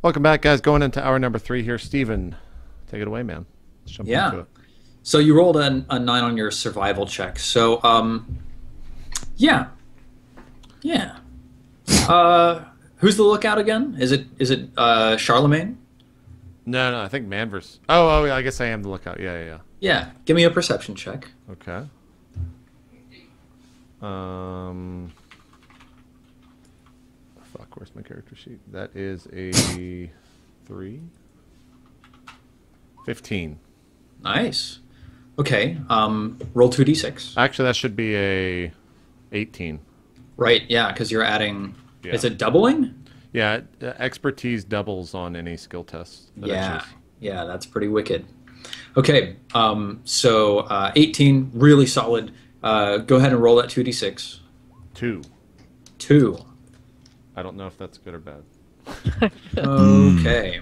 Welcome back, guys. Going into hour number 3 here. Steven, take it away, man. Let's jump into it. So you rolled a 9 on your survival check. So, yeah. Who's the lookout again? Is it Charlemagne? No, I think MANvs. Oh, yeah, I guess I am the lookout. Yeah. Yeah. Give me a perception check. Okay. Fuck, where's my character sheet? That is a 3. 15. Nice. Okay. Roll 2d6. Actually, that should be a 18. Right. Yeah, because you're adding. Yeah. Is it doubling? Yeah, expertise doubles on any skill test. Yeah, that's pretty wicked. Okay, so 18, really solid. Go ahead and roll that 2d6. 2. 2. I don't know if that's good or bad. Okay.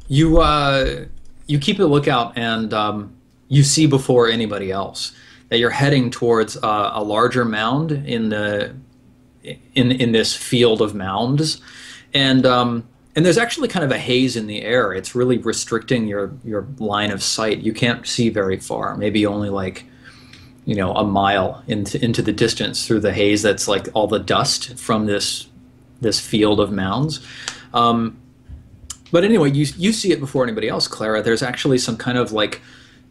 You keep a lookout, and you see before anybody else that you're heading towards a larger mound in this field of mounds, and there's actually kind of a haze in the air. It's really restricting your line of sight. You can't see very far, maybe only like a mile into the distance through the haze. That's like all the dust from this field of mounds. But anyway, you see it before anybody else, Clara. There's actually some kind of like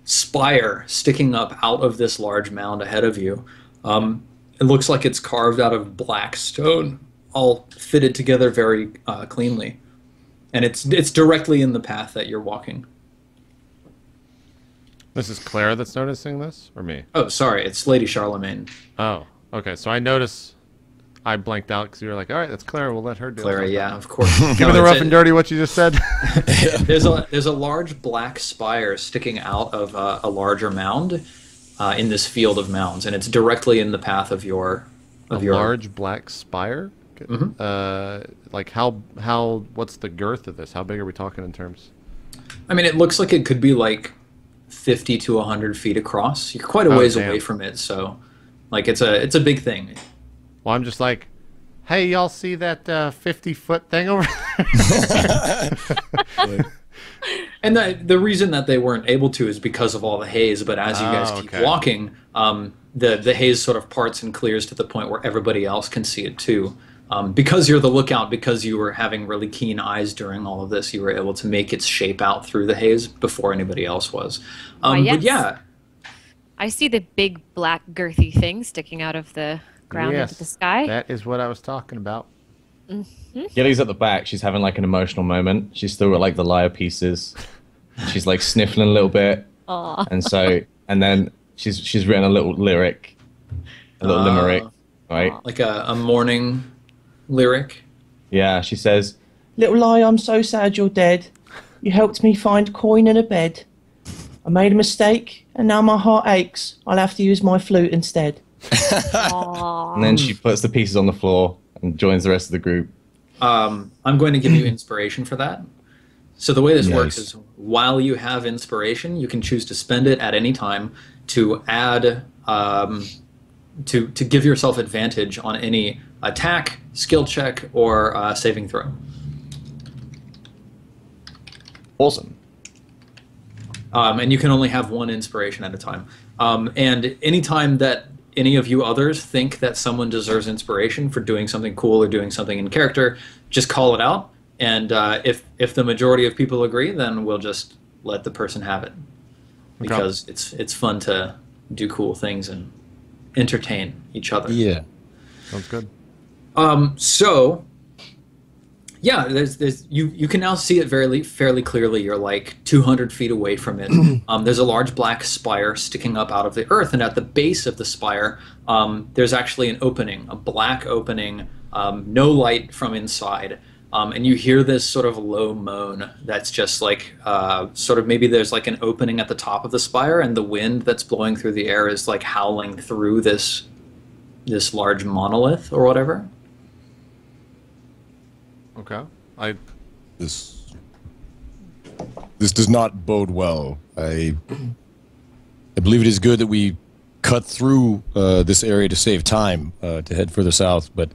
spire sticking up out of this large mound ahead of you. It looks like it's carved out of black stone, all fitted together very cleanly, and it's directly in the path that you're walking. This is Clara that's noticing this, or me? Oh, sorry, it's Lady Charlemagne. Oh, okay. So I notice. I blanked out because you were like, "All right, that's Clara. We'll let her do it." Clara, yeah, of course. Give me the rough and dirty what you just said. There's a large black spire sticking out of a larger mound in this field of mounds, and it's directly in the path of your large black spire. Mm-hmm. Like how? What's the girth of this? How big are we talking in terms? I mean, it looks like it could be like 50 to 100 feet across. You're quite a ways away from it, so like it's a big thing. Well, I'm just like, hey, y'all see that 50-foot thing over there? And the reason that they weren't able to is because of all the haze. But as you guys keep walking, the haze sort of parts and clears to the point where everybody else can see it too. Because you're the lookout, because you were having really keen eyes during all of this, you were able to make its shape out through the haze before anybody else was. Yes. But yeah. I see the big black girthy thing sticking out of the ground into the sky. That is what I was talking about. Mm-hmm. Gilly's at the back. She's having like an emotional moment. She's still got like the lyre pieces. She's like sniffling a little bit. Aww. And then she's written a little lyric, a little limerick, right? Like a morning lyric. Yeah, she says, "Little lie, I'm so sad you're dead. You helped me find coin in a bed. I made a mistake, and now my heart aches. I'll have to use my flute instead." And then she puts the pieces on the floor and joins the rest of the group. I'm going to give you inspiration for that. So the way this works is while you have inspiration, you can choose to spend it at any time to add, to give yourself advantage on any attack, skill check, or saving throw. Awesome. And you can only have one inspiration at a time. And anytime that any of you others think that someone deserves inspiration for doing something cool or doing something in character, just call it out. And if the majority of people agree, then we'll just let the person have it. Because it's fun to do cool things and entertain each other. Yeah. Sounds good. So yeah, you can now see it fairly clearly. You're like 200 feet away from it. There's a large black spire sticking up out of the earth, and at the base of the spire, there's actually an opening, a black opening, no light from inside. And you hear this sort of low moan that's just like, sort of maybe there's like an opening at the top of the spire, and the wind that's blowing through the air is like howling through this large monolith or whatever. Okay. This does not bode well. I believe it is good that we cut through this area to save time to head further south, but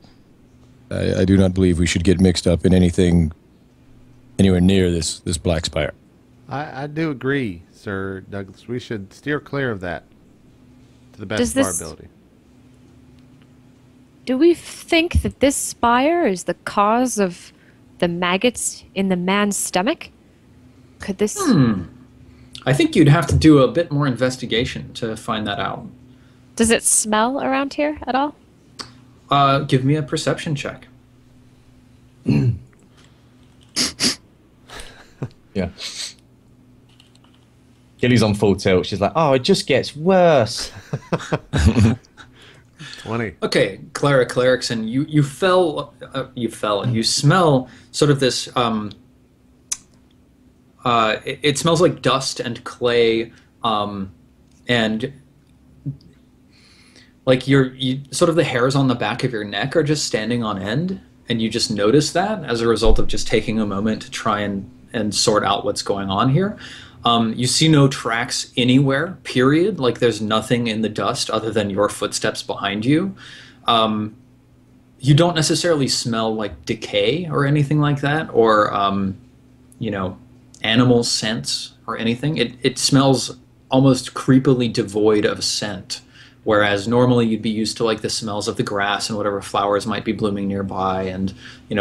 I do not believe we should get mixed up in anything anywhere near this black spire. I do agree, Sir Douglas. We should steer clear of that to the best of our ability. Do we think that this spire is the cause of the maggots in the man's stomach? Could this... I think you'd have to do a bit more investigation to find that out. Does it smell around here at all? Give me a perception check. Yeah. Gilly's on full tilt. She's like, oh, it just gets worse. 20. Okay, Clara Clerickson, you smell sort of this, it smells like dust and clay, and like you sort of the hairs on the back of your neck are just standing on end, and you just notice that as a result of just taking a moment to try and sort out what's going on here. You see no tracks anywhere, period. Like there's nothing in the dust other than your footsteps behind you. You don't necessarily smell like decay or anything like that, or animal scents or anything. It smells almost creepily devoid of scent, whereas normally you'd be used to like the smells of the grass and whatever flowers might be blooming nearby and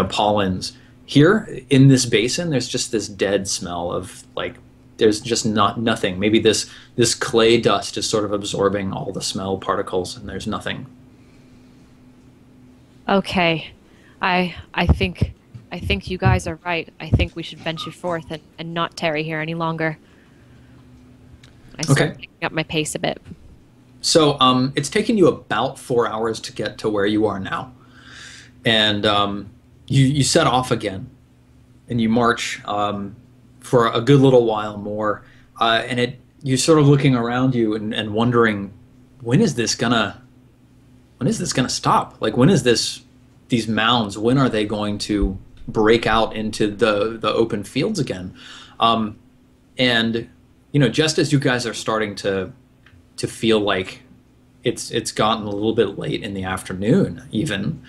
pollens. Here in this basin, there's just this dead smell of like there's just nothing. Maybe this clay dust is sort of absorbing all the smell particles, and there's nothing. Okay, I think you guys are right. I think we should venture forth and not tarry here any longer. I start picking up my pace a bit. So it's taken you about 4 hours to get to where you are now, and you set off again, and you march for a good little while more, and you're sort of looking around you and wondering, when is this gonna stop? Like, when is these mounds, when are they going to break out into the open fields again? And just as you guys are starting to feel like it's gotten a little bit late in the afternoon, even,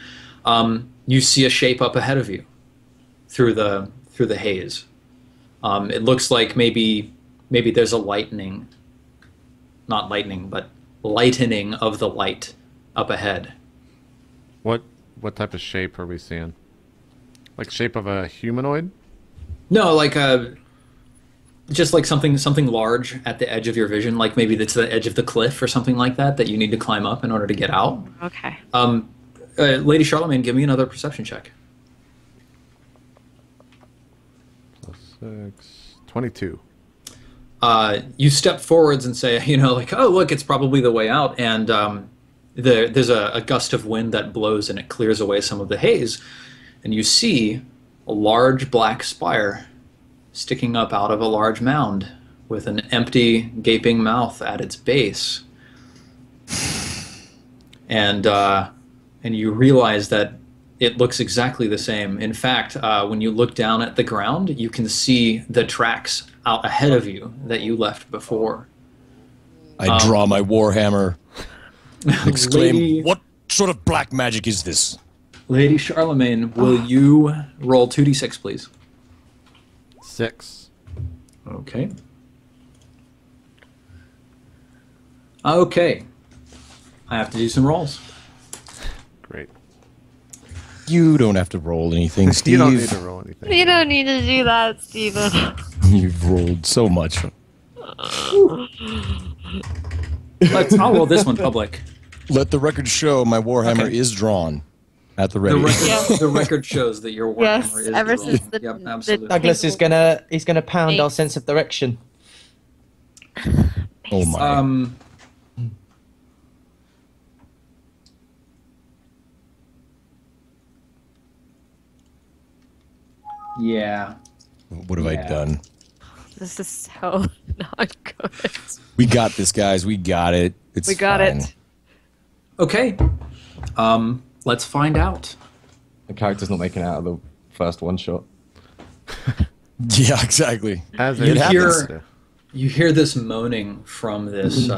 you see a shape up ahead of you through the haze. It looks like maybe there's a lightening of the light up ahead. What type of shape are we seeing? Like shape of a humanoid? No, like just like something large at the edge of your vision, like maybe that's the edge of the cliff or something like that you need to climb up in order to get out. Okay. Lady Charlemagne, give me another perception check. +6, 22. You step forwards and say, oh, look, it's probably the way out. And there's a gust of wind that blows and it clears away some of the haze. And you see a large black spire sticking up out of a large mound with an empty, gaping mouth at its base. And you realize that it looks exactly the same. In fact, when you look down at the ground, you can see the tracks out ahead of you that you left before. I draw my warhammer and exclaim, Lady, what sort of black magic is this? Lady Charlemagne, will you roll 2d6, please? 6. Okay. Okay. I have to do some rolls. Great. You don't have to roll anything, Steve. You don't need to roll anything. You don't need to do that, Steven. You've rolled so much. I'll roll this one public. Let the record show my warhammer is drawn at the ready. The record shows that your warhammer is ever drawn. since the Yep, absolutely. Douglas is he's gonna pound our sense of direction. Oh my. Yeah. What have I done? This is so not good. We got this, guys. We got it. We got it. Okay. Let's find out. The character's not making it out of the first one shot. Yeah, exactly. As You it happens. You hear this moaning from this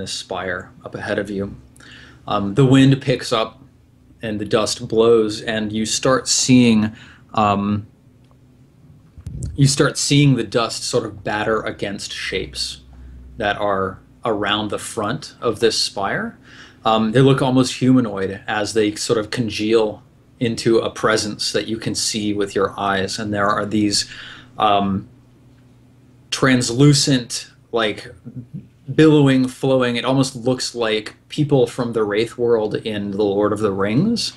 spire up ahead of you. The wind picks up, the dust blows, and you start seeing the dust sort of batter against shapes that are around the front of this spire. They look almost humanoid as they sort of congeal into a presence that you can see with your eyes, and there are these translucent, like billowing, flowing. It almost looks like people from the Wraith world in The Lord of the Rings.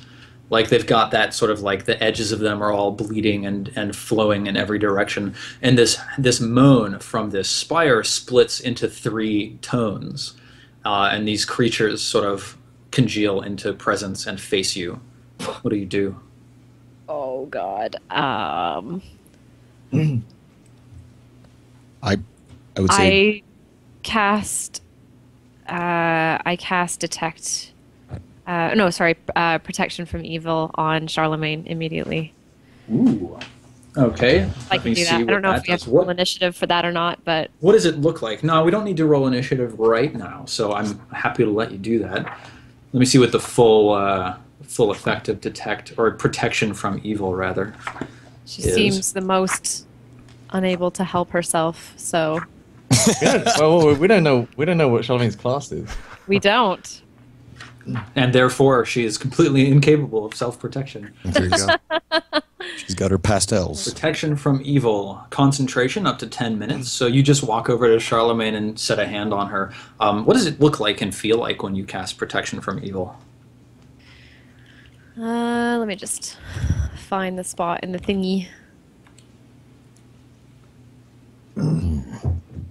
Like they've got that sort of like the edges of them are all bleeding and flowing in every direction. And this moan from this spire splits into 3 tones. And these creatures sort of congeal into presence and face you. What do you do? Oh God. I would say I cast detect. Protection from evil on Charlemagne immediately. Ooh. Okay. I can do that. I don't know if we have to roll initiative for that or not, but... What does it look like? No, we don't need to roll initiative right now, so I'm happy to let you do that. Let me see what the full effect of detect, or protection from evil, rather, She seems the most unable to help herself, so... Well, we don't know what Charlemagne's class is. We don't. And therefore, she is completely incapable of self-protection. there you go. She's got her pastels. Protection from evil. Concentration up to 10 minutes. So you just walk over to Charlemagne and set a hand on her. What does it look like and feel like when you cast protection from evil? Let me just find the spot in the thingy.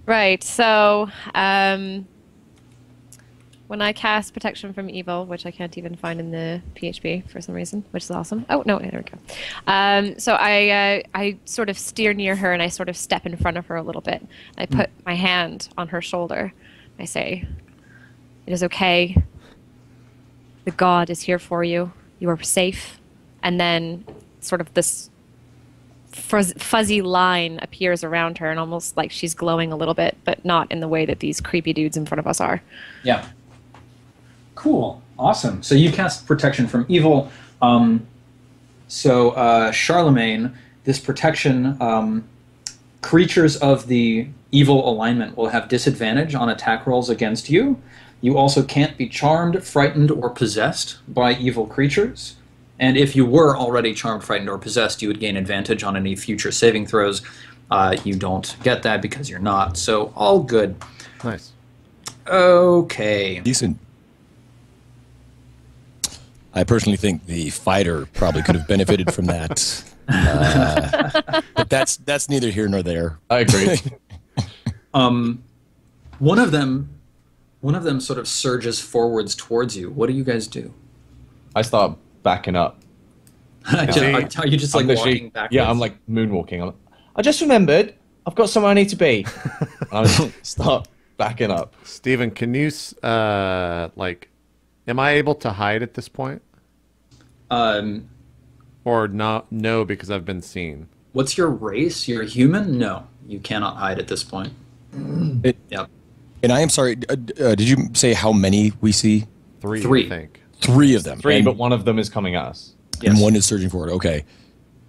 Right, so... when I cast Protection from Evil, which I can't even find in the PHP for some reason, which is awesome. Oh, no, there we go. So I sort of steer near her and I sort of step in front of her a little bit. I put my hand on her shoulder. I say, "It is okay. The God is here for you. You are safe." And then sort of this fuzzy line appears around her and almost like she's glowing a little bit, but not in the way that these creepy dudes in front of us are. Yeah. Cool. Awesome. So you cast protection from evil. Charlemagne, this protection, creatures of the evil alignment will have disadvantage on attack rolls against you. You also can't be charmed, frightened, or possessed by evil creatures. And if you were already charmed, frightened, or possessed, you would gain advantage on any future saving throws. You don't get that because you're not. So all good. Nice. Okay. Decent. I personally think the fighter probably could have benefited from that. But that's neither here nor there. I agree. One of them sort of surges forwards towards you. What do you guys do? I start backing up. Are you just like walking backwards? Yeah, I'm like moonwalking. I just remembered I've got somewhere I need to be. I start backing up. Steven, can you am I able to hide at this point? Or not? No, because I've been seen. What's your race? You're a human? No, you cannot hide at this point. Yep. And I am sorry, did you say how many we see? Three, I think. 3 of them. 3, but one of them is coming at us. Yes. And one is surging forward. Okay.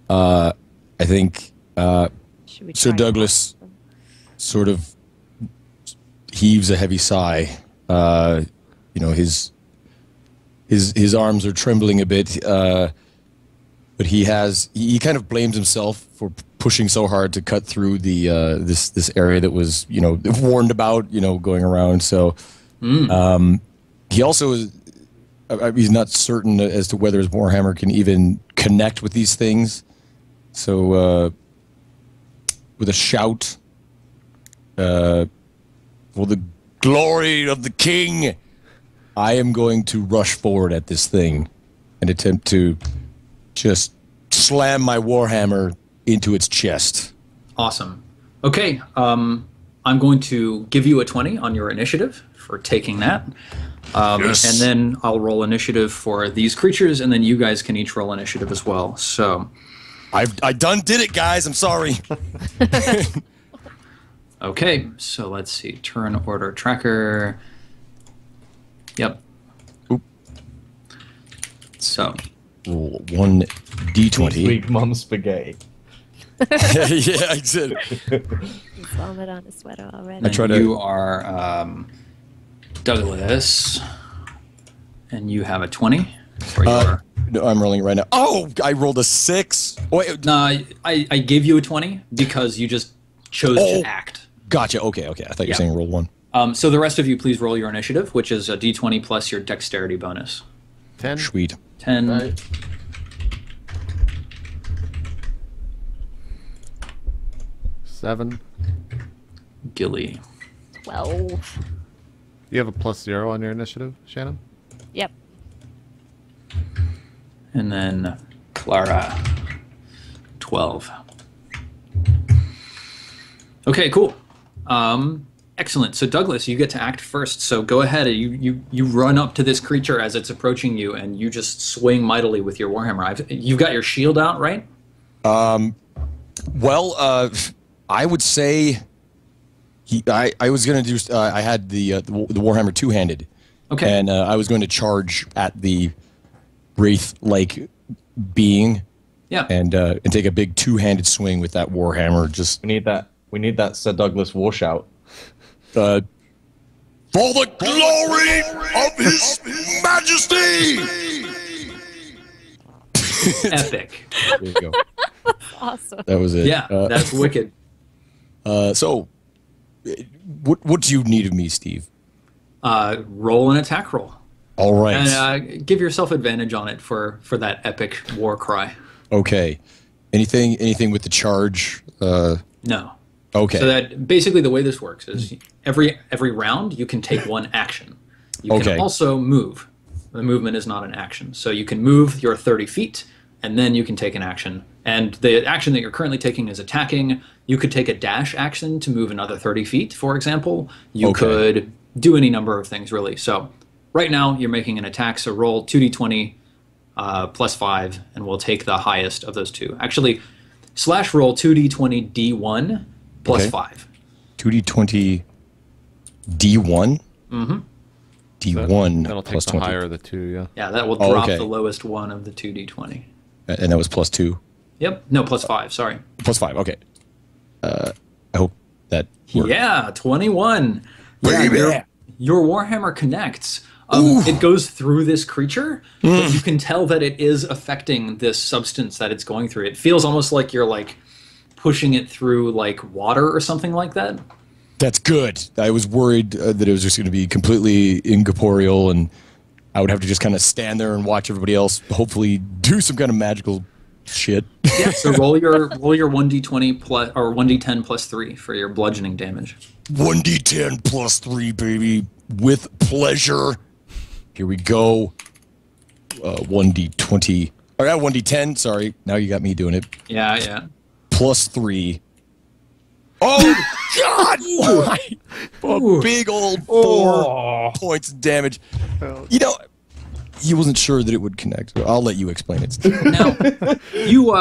I think Sir Douglas sort of heaves a heavy sigh. His arms are trembling a bit, but he kind of blames himself for pushing so hard to cut through the this area that was warned about going around. So he also is. He's not certain as to whether his Warhammer can even connect with these things. So with a shout, for the glory of the king, I am going to rush forward at this thing and attempt to just slam my Warhammer into its chest. Awesome. Okay, I'm going to give you a 20 on your initiative for taking that. Yes. And then I'll roll initiative for these creatures, and then you guys can each roll initiative as well. So, I did it, guys. I'm sorry. Okay, so let's see. Turn order tracker. Yep. Oop. So roll 1d20. Weak mum spaghetti. Yeah, I did. He's vomit on his sweater already. I try to. you are Douglas, and you have a 20. For your... No, I'm rolling it right now. Oh, I rolled a 6. Wait, No, I gave you a 20 because you just chose to act. Gotcha. Okay. I thought you were saying roll 1. So the rest of you, please roll your initiative, which is a d20 plus your dexterity bonus. 10. Sweet. 10. Right. 7. Gilly. 12. You have a +0 on your initiative, Shannon? Yep. And then Clara. 12. Okay, cool. Excellent. So Douglas, you get to act first. So go ahead. You run up to this creature as it's approaching you, and you just swing mightily with your warhammer. You've got your shield out, right? Well, I would say I was going to do. I had the warhammer two-handed. Okay. And I was going to charge at the wraith-like being. Yeah. And take a big two-handed swing with that warhammer. Just We need that Sir Douglas war shout. for the glory of His Majesty. Epic. There you go. Awesome. That was it. Yeah, that's wicked. So, what do you need of me, Steve? Roll an attack roll. All right. And give yourself advantage on it for that epic war cry. Okay. Anything with the charge? No. Okay. So that basically the way this works is every round you can take one action. You can also move. The movement is not an action. So you can move your 30 feet, and then you can take an action. And the action that you're currently taking is attacking. You could take a dash action to move another 30 feet, for example. You could do any number of things, really. So right now you're making an attack, so roll 2d20 plus 5, and we'll take the highest of those two. Actually, slash roll 2d20 d1 plus 5. 2d20 d1? Mm-hmm. D1 That'll take plus the 20. higher of the two, yeah. Yeah, that will drop the lowest one of the 2d20. And that was plus 2? Yep. No, plus 5, sorry. Plus 5, okay. I hope that worked. Yeah, 21. Baby. Yeah, your Warhammer connects. It goes through this creature, but you can tell that it is affecting this substance that it's going through. It feels almost like you're like pushing it through like water or something like that. That's good. I was worried that it was just going to be completely incorporeal, and I would have to just kind of stand there and watch everybody else hopefully do some kind of magical shit. Yeah, so roll your 1d20 plus or 1d10 plus 3 for your bludgeoning damage. 1d10 plus 3, baby, with pleasure. Here we go. 1d20. Oh, yeah, 1d10. Sorry. Now you got me doing it. Yeah. Plus 3. Oh, God! A big old 4 points of damage. You know, he wasn't sure that it would connect. So I'll let you explain it. Now, you,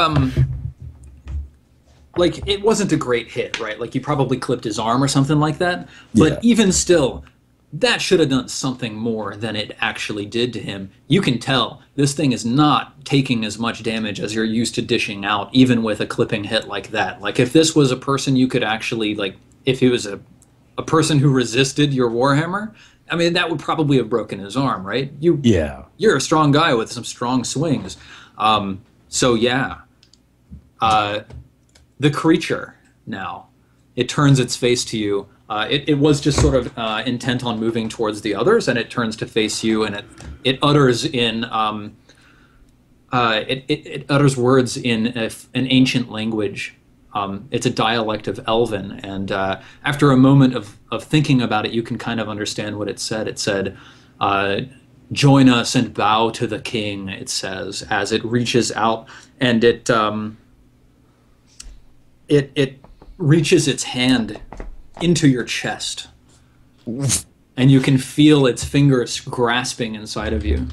like, it wasn't a great hit, right? Like, you probably clipped his arm or something like that. But even still, that should have done something more than it actually did to him. You can tell this thing is not taking as much damage as you're used to dishing out, even with a clipping hit like that. Like, if this was a person you could actually, like, if he was a person who resisted your Warhammer, I mean, that would probably have broken his arm, right? You're a strong guy with some strong swings. So, yeah. The creature, now, it turns its face to you. It was just sort of intent on moving towards the others, and it turns to face you, and it utters in it utters words in an ancient language. It's a dialect of Elven, and after a moment of thinking about it, you can kind of understand what it said. It said, "Join us and bow to the king," it says, as it reaches out, and it reaches its hand into your chest, and you can feel its fingers grasping inside of you.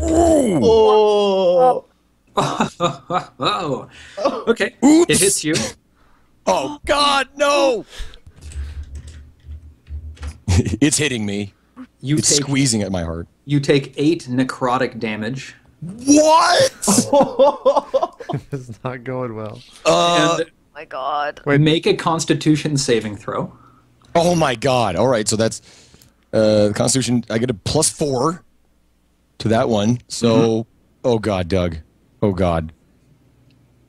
Oh! Oh, okay. Oops. It hits you. Oh, God, no! It's hitting me. It's squeezing at my heart. You take 8 necrotic damage What? It's not going well. And Oh my god. Wait. make a Constitution saving throw. Oh my god. All right, so that's Constitution. I get a +4 to that one. So, oh god, Doug. Oh god.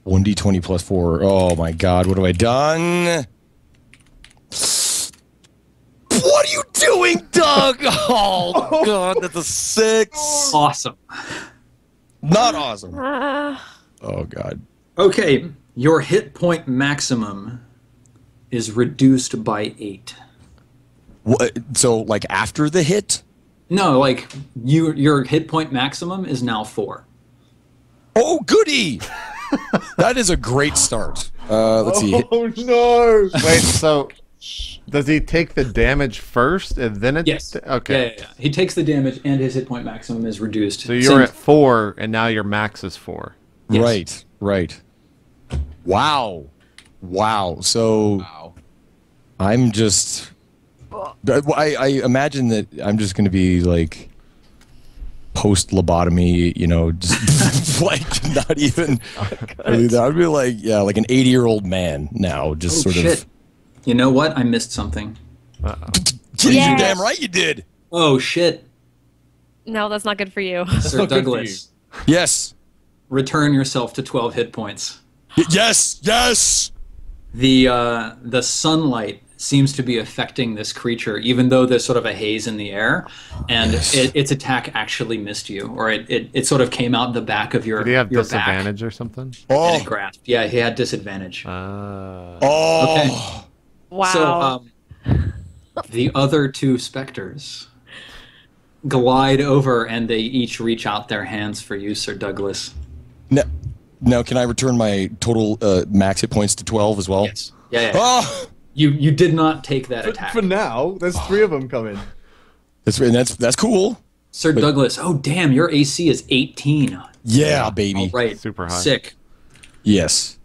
1d20 +4. Oh my god, what have I done? What are you doing, Doug? Oh god, that's a 6. Awesome. Not awesome. Ah. Oh god. Okay, your hit point maximum is reduced by 8. What, so, like, after the hit? No, like your hit point maximum is now 4. Oh, goody! That is a great start. Let's see. Oh no! Wait, so does he take the damage first and then it? Yes. Okay. Yeah. He takes the damage and his hit point maximum is reduced. So you're at 4 and now your max is 4. Yes. Right. Wow. So I'm just. I imagine that I'm just going to be like post lobotomy, you know, just like not even. I'd be like, yeah, like an 80-year-old man now, just sort shit. of. You know what? I missed something. You're Yes. damn right you did. Oh shit, No, that's not good for you. Sir not good for Douglas. Yes. Return yourself to 12 hit points. Yes. The sunlight seems to be affecting this creature, even though there's sort of a haze in the air, and its attack actually missed you, or it sort of came out the back of your Did he have your disadvantage or something? back, and it Oh. grasped. Yeah, he had disadvantage. Oh. Wow. So the other 2 specters glide over, and they each reach out their hands for you, Sir Douglas. Now, can I return my total max hit points to 12 as well? Yes. Yeah. Oh. You did not take that attack. For now, there's 3 of them coming. That's cool. Sir Douglas, oh damn, your AC is 18. Yeah, baby. All right. Super high. Sick. Yes.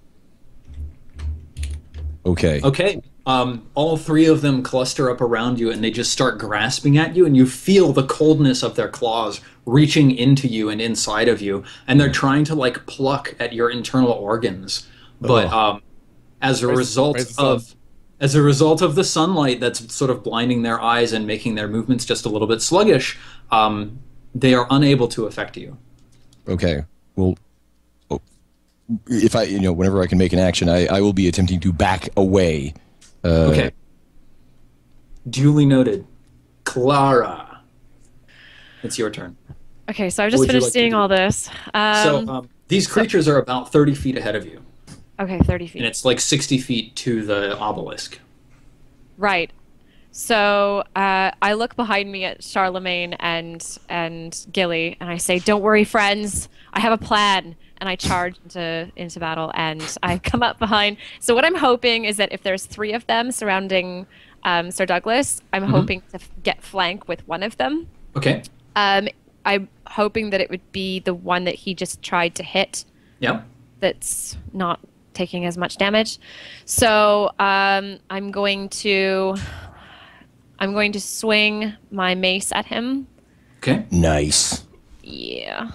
Okay. Okay. All 3 of them cluster up around you, and they just start grasping at you, and you feel the coldness of their claws reaching into you and inside of you, and they're trying to like pluck at your internal organs. But as a result of the sunlight that's sort of blinding their eyes and making their movements just a little bit sluggish, they are unable to affect you. Okay. Well, if I, whenever I can make an action, I will be attempting to back away. Okay. Duly noted. Clara, it's your turn. Okay, so I've What just would you finished like to seeing do? all this. These creatures are about 30 feet ahead of you, Okay, 30 feet. and it's like 60 feet to the obelisk. Right. So I look behind me at Charlemagne and Gilly, and I say, "Don't worry, friends. I have a plan." And I charge into battle, and I come up behind. So what I'm hoping is that if there's 3 of them surrounding Sir Douglas, I'm hoping to get flank with one of them. Okay. I'm hoping that it would be the one that he just tried to hit. Yeah. That's not taking as much damage. So I'm going to swing my mace at him. Okay. Nice. Yeah.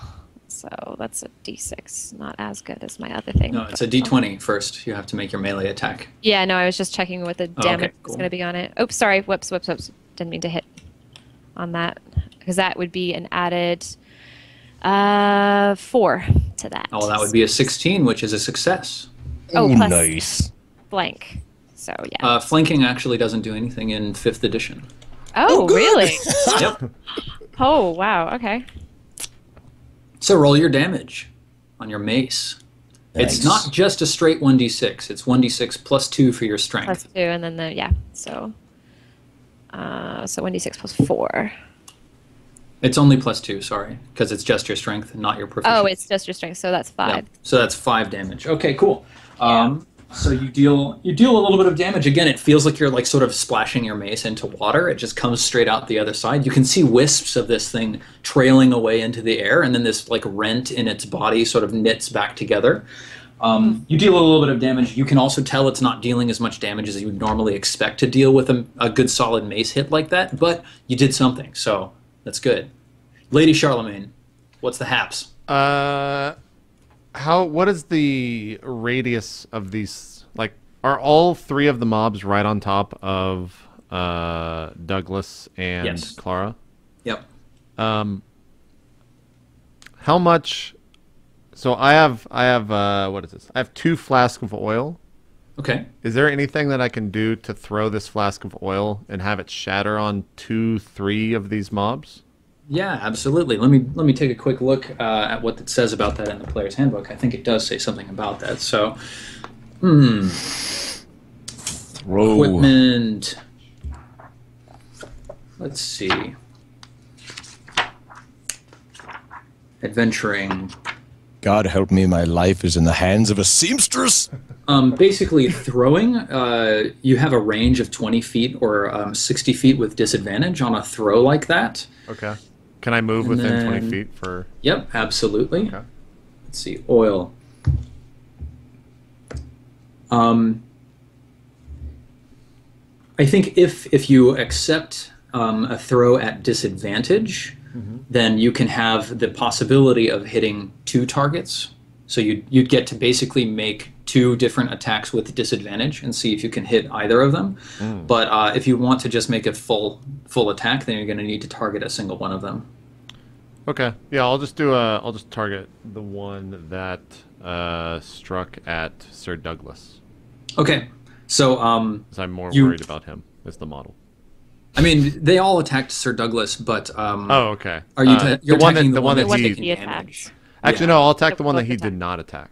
So that's a d6, not as good as my other thing. No, it's a d20 first. You have to make your melee attack. Yeah, no, I was just checking what the damage okay, was cool. going to be on it. Oops, sorry. Whoops. Didn't mean to hit on that, because that would be an added 4 to that. Oh, that would be a 16, which is a success. Oh, plus nice. flank. So yeah. Flanking actually doesn't do anything in 5th edition. Oh, really? Yep. Oh, wow. Okay. So roll your damage on your mace. Nice. It's not just a straight 1d6. It's 1d6 plus 2 for your strength. Plus 2, and then so 1d6 plus 4. It's only plus 2, sorry, because it's just your strength, not your proficiency. Oh, it's just your strength, so that's 5. Yeah. So that's 5 damage. Okay, cool. So you deal a little bit of damage. Again, it feels like you're like sort of splashing your mace into water. It just comes straight out the other side. You can see wisps of this thing trailing away into the air, and then this like rent in its body sort of knits back together. You deal a little bit of damage. You can also tell it's not dealing as much damage as you would normally expect to deal with a good solid mace hit like that, but you did something, so that's good. Lady Charlemagne, what's the haps? What is the radius of these? Like, are all 3 of the mobs right on top of Douglas and Yes. Clara? Yep. How much? So I have what is this? I have 2 flasks of oil. Okay. Is there anything that I can do to throw this flask of oil and have it shatter on 2, 3 of these mobs? Yeah, absolutely. Let me take a quick look at what it says about that in the player's handbook. I think it does say something about that. So, Throw. equipment. Let's see. Adventuring. God help me, my life is in the hands of a seamstress. Basically, throwing, you have a range of 20 feet or 60 feet with disadvantage on a throw like that. Okay. Can I move And within 20 then- feet for? Yep, absolutely. Okay. Let's see, oil. I think if you accept a throw at disadvantage, then you can have the possibility of hitting 2 targets. So you'd get to basically make 2 different attacks with disadvantage and see if you can hit either of them. But if you want to just make a full attack, then you're going to need to target a single one of them. Okay. Yeah, I'll just target the one that struck at Sir Douglas. Okay. So 'Cause I'm more you- worried about him as the model. I mean, they all attacked Sir Douglas, but Oh, okay. are you you're the one attacking that the one that he he damage. attacks. Actually Yeah. no, I'll attack the The one that both he attack. did not attack.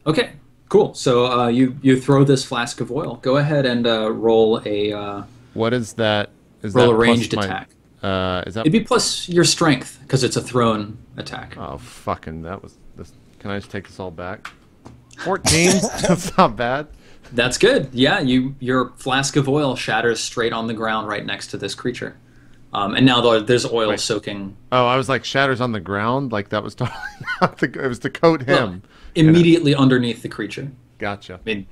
Okay, cool. So you throw this flask of oil. Go ahead and roll a What is that? Is roll that a plus ranged my- attack. Is that? It'd be plus your strength because it's a thrown attack. Oh fucking! That was this. Can I just take this all back? 14. That's not bad. That's good. Yeah, your flask of oil shatters straight on the ground right next to this creature, and now there's oil Wait. soaking. Oh, I was like shatters on the ground. Like that was totally not the. It was to coat him. Immediately underneath the creature. Gotcha. I mean,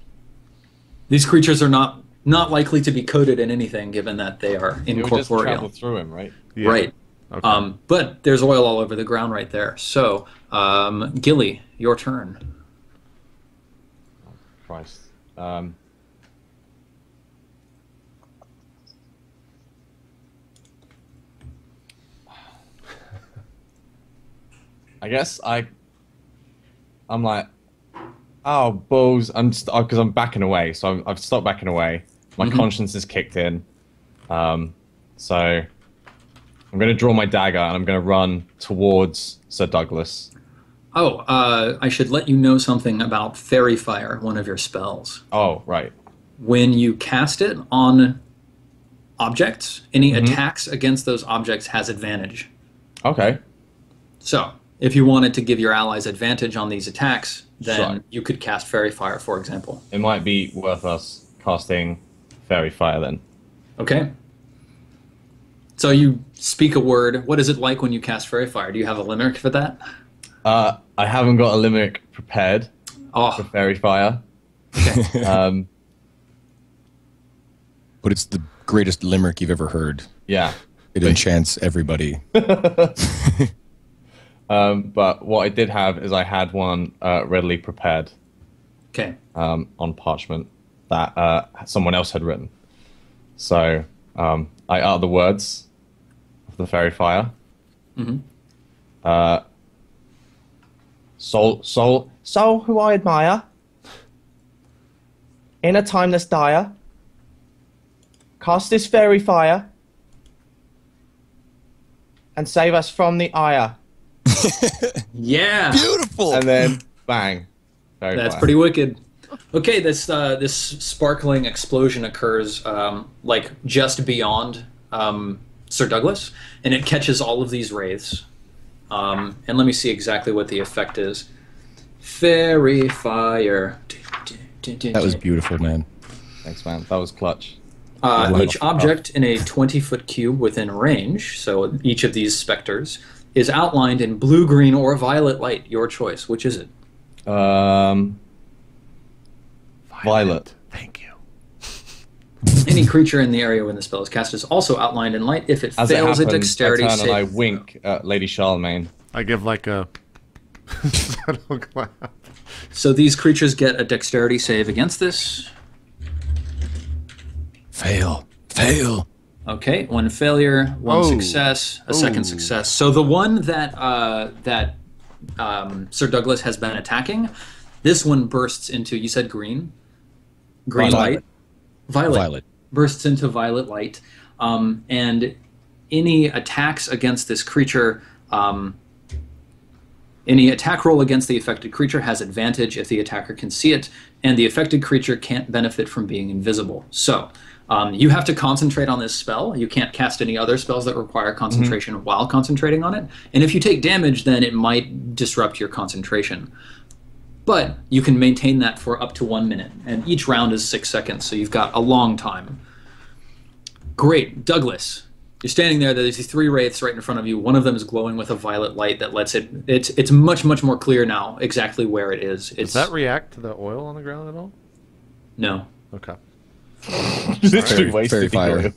these creatures are not likely to be coated in anything, given that they are It would just travel incorporeal. through him, right? Yeah. Right. Okay. But there's oil all over the ground right there. So, Gilly, your turn. Christ. I guess I'm like, oh balls! Because I'm backing away, so I've stopped backing away. My conscience is kicked in, so I'm going to draw my dagger and I'm going to run towards Sir Douglas. Oh, I should let you know something about Fairy Fire, one of your spells. Oh right. When you cast it on objects, any attacks against those objects has advantage. Okay. So, if you wanted to give your allies advantage on these attacks, then Sure. you could cast Fairy Fire, for example. It might be worth us casting Fairy Fire then. Okay. So you speak a word. What is it like when you cast Fairy Fire? Do you have a limerick for that? I haven't got a limerick prepared for Oh, Fairy Fire. okay. But it's the greatest limerick you've ever heard. Yeah. It enchants everybody. But what I did have is I had one readily prepared Okay. on parchment that someone else had written. So I utter the words of the Fairy Fire. Soul who I admire, in a time that's dire, cast this fairy fire and save us from the ire. Yeah. Beautiful. And then bang. Fairy That's Fire. pretty wicked. Okay, this sparkling explosion occurs like just beyond Sir Douglas, and it catches all of these wraiths. And let me see exactly what the effect is. Fairy Fire. That was beautiful, man. Thanks, man. That was clutch. Each object in a 20-foot cube within range, so each of these specters, is outlined in blue, green, or violet light. Your choice. Which is it? Violet. Thank you. Any creature in the area when the spell is cast is also outlined in light if it As fails it a happens, dexterity I turn save. and I wink at Lady Charlemagne. I give like a Subtle clap. So these creatures get a dexterity save against this. Fail. Okay, one failure, one success, a second success. So the one that Sir Douglas has been attacking, this one bursts into, you said green? Green light? Violet. Bursts into violet light. And any attacks against this creature, any attack roll against the affected creature has advantage if the attacker can see it, and the affected creature can't benefit from being invisible. So you have to concentrate on this spell. You can't cast any other spells that require concentration while concentrating on it. And if you take damage, then it might disrupt your concentration. But you can maintain that for up to 1 minute, and each round is 6 seconds, so you've got a long time. Great. Douglas, you're standing there. There's these 3 wraiths right in front of you. One of them is glowing with a violet light that lets it... It's much, much more clear now exactly where it is. Does that react to the oil on the ground at all? No. Okay. Literally wasted fire.